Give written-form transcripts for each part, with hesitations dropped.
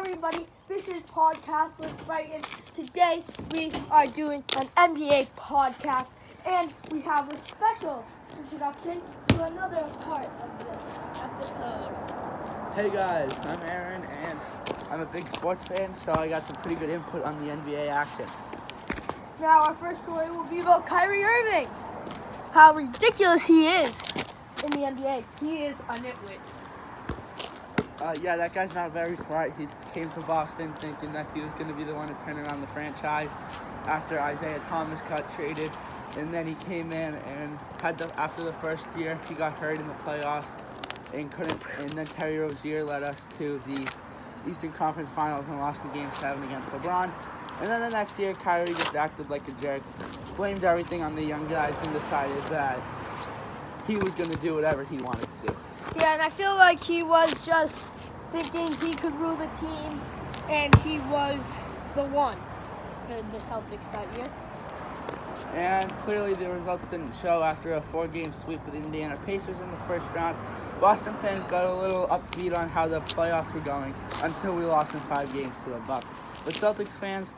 everybody. This is Podcast with Brighton. Today we are doing an NBA podcast, and we have a special introduction to another part of this episode. Hey guys, I'm Aaron, and I'm a big sports fan, so I got some pretty good input on the NBA action. Now our first story will be about Kyrie Irving. How ridiculous he is in the NBA. He is a nitwit. That guy's not very smart. He came to Boston thinking that he was going to be the one to turn around the franchise after Isaiah Thomas got traded. And then he came in and after the first year, he got hurt in the playoffs and couldn't. And then Terry Rozier led us to the Eastern Conference Finals and lost in Game 7 against LeBron. And then the next year, Kyrie just acted like a jerk, blamed everything on the young guys, and decided that he was going to do whatever he wanted to do. Yeah, and I feel like he was just thinking he could rule the team, and he was the one for the Celtics that year. And clearly the results didn't show after a 4-game sweep with the Indiana Pacers in the first round. Boston fans got a little upbeat on how the playoffs were going until we lost in 5 games to the Bucks. But Celtics fans,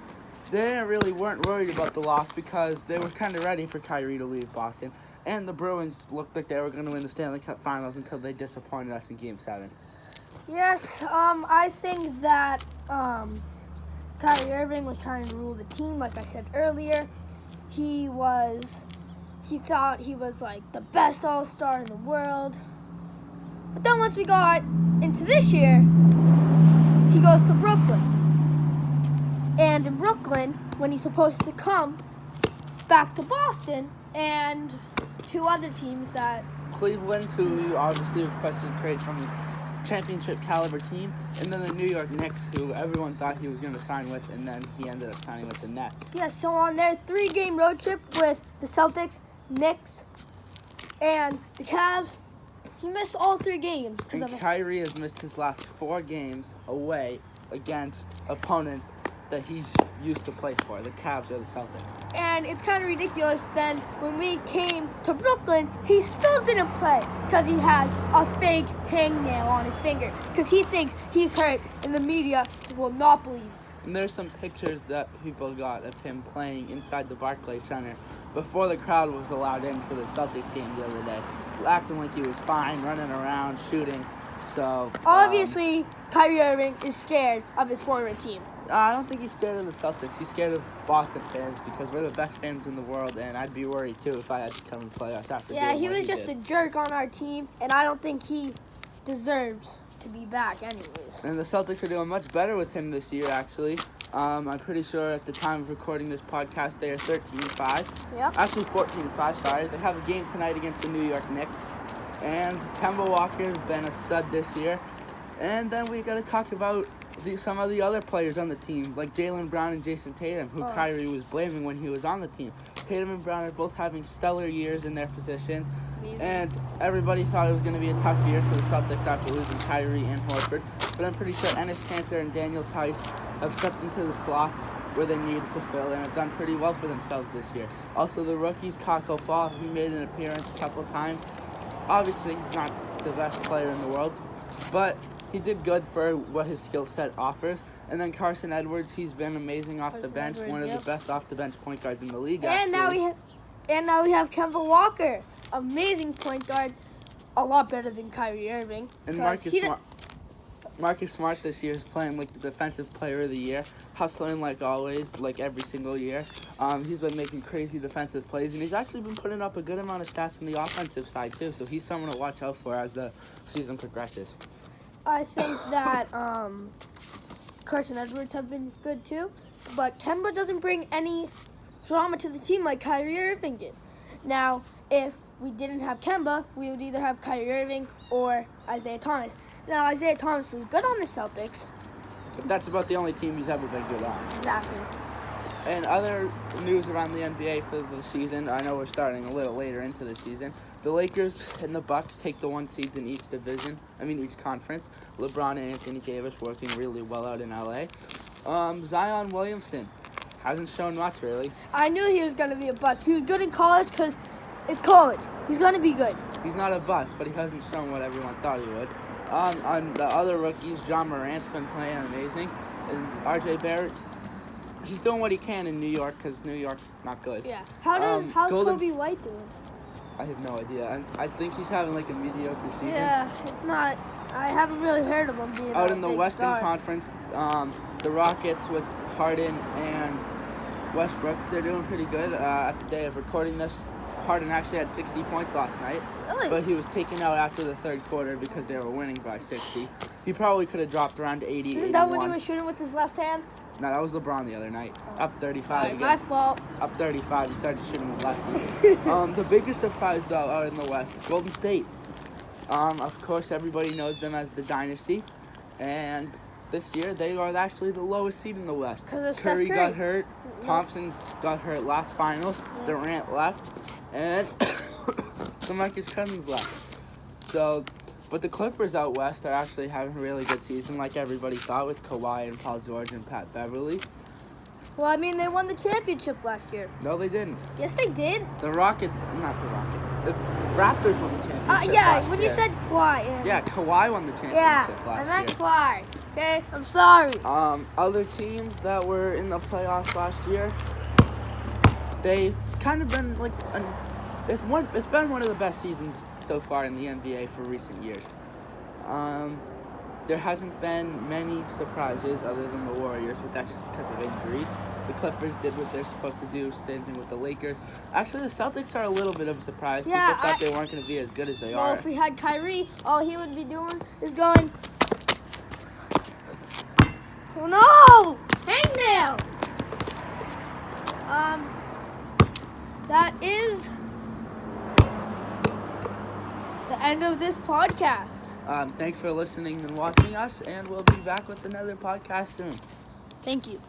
they weren't worried about the loss because they were kind of ready for Kyrie to leave Boston. And the Bruins looked like they were going to win the Stanley Cup Finals until they disappointed us in Game 7. Yes, I think that Kyrie Irving was trying to rule the team, like I said earlier. He thought he was like the best all-star in the world. But then once we got into this year, he goes to Brooklyn. And in Brooklyn, when he's supposed to come back to Boston and two other teams that... Cleveland, who obviously requested a trade from the championship caliber team, and then the New York Knicks, who everyone thought he was going to sign with, and then he ended up signing with the Nets. Yeah, so on their 3-game road trip with the Celtics, Knicks, and the Cavs, he missed all 3 games. And Kyrie has missed his last 4 games away against opponents that he's used to play for, the Cavs or the Celtics. And it's kind of ridiculous then when we came to Brooklyn, he still didn't play because he has a fake hangnail on his finger because he thinks he's hurt and the media will not believe. And there's some pictures that people got of him playing inside the Barclays Center before the crowd was allowed in for the Celtics game the other day, acting like he was fine, running around, shooting. So obviously, Kyrie Irving is scared of his former team. I don't think he's scared of the Celtics. He's scared of Boston fans because we're the best fans in the world, and I'd be worried, too, if I had to come and play us after Yeah, doing he what was just did. a jerk on our team, and I don't think he deserves to be back anyways. And the Celtics are doing much better with him this year, actually. I'm pretty sure at the time of recording this podcast, they are 13-5. Yep. Actually, 14-5, sorry. They have a game tonight against the New York Knicks. And Kemba Walker has been a stud this year. And then we got to talk about some of the other players on the team, like Jaylen Brown and Jason Tatum, who Kyrie was blaming when he was on the team. Tatum and Brown are both having stellar years in their positions. Amazing. And everybody thought it was going to be a tough year for the Celtics after losing Kyrie and Horford. But I'm pretty sure Enes Kanter and Daniel Tice have stepped into the slots where they needed to fill and have done pretty well for themselves this year. Also, the rookies, Kako Fall, he made an appearance a couple times. Obviously, he's not the best player in the world, but he did good for what his skill set offers. And then Carson Edwards, he's been amazing off the bench, one of the best off-the-bench point guards in the league, And actually. now we have Kemba Walker, amazing point guard, a lot better than Kyrie Irving. And Marcus Smart this year is playing like the defensive player of the year, hustling like always, like every single year. He's been making crazy defensive plays, and he's actually been putting up a good amount of stats on the offensive side too. So he's someone to watch out for as the season progresses. I think that Carson Edwards have been good too, but Kemba doesn't bring any drama to the team like Kyrie Irving did. Now, if we didn't have Kemba, we would either have Kyrie Irving or Isaiah Thomas. Now, Isaiah Thomas was good on the Celtics. But that's about the only team he's ever been good on. Exactly. And other news around the NBA for the season, I know we're starting a little later into the season. The Lakers and the Bucks take the 1 seeds in each each conference. LeBron and Anthony Davis working really well out in LA. Zion Williamson hasn't shown much, really. I knew he was going to be a bust. He was good in college because it's college. He's going to be good. He's not a bust, but he hasn't shown what everyone thought he would. On the other rookies, John Morant's been playing amazing, and R.J. Barrett, he's doing what he can in New York because New York's not good. Yeah. How's Golden Kobe White doing? I have no idea. I think he's having like a mediocre season. Yeah, it's not. I haven't really heard of him being Out a in the big Western star. Conference, the Rockets with Harden and Westbrook, they're doing pretty good. At the day of recording this, Harden actually had 60 points last night. Really? But he was taken out after the third quarter because they were winning by 60. He probably could have dropped around 80, Isn't that when he 81. was shooting with his left hand? No, that was LeBron the other night. Up 35 Sorry, my against. fault. Up 35, he started shooting with lefties. The biggest surprise, though, out in the West, Golden State. Of course, everybody knows them as the dynasty. And this year, they are actually the lowest seed in the West. 'Cause of Steph Curry Curry. got hurt. Thompson's got hurt last finals. Durant left. And DeMarcus Cousins left. So, but the Clippers out West are actually having a really good season, like everybody thought, with Kawhi and Paul George and Pat Beverly. Well, I mean, they won the championship last year. No, they didn't. Yes, they did. The Rockets, not the Rockets. The Raptors won the championship Yeah, last when year. you said Kawhi. Yeah, Kawhi won the championship Yeah, I last meant year. Kawhi. Okay, I'm sorry. Other teams that were in the playoffs last year, they've kind of been like it's been one of the best seasons so far in the NBA for recent years. There hasn't been many surprises other than the Warriors, but that's just because of injuries. The Clippers did what they're supposed to do. Same thing with the Lakers. Actually, the Celtics are a little bit of a surprise. Yeah, People thought they weren't going to be as good as they Well, are. if we had Kyrie, all he would be doing is going, oh no! Hangnail! That is the end of this podcast. Thanks for listening and watching us, and we'll be back with another podcast soon. Thank you.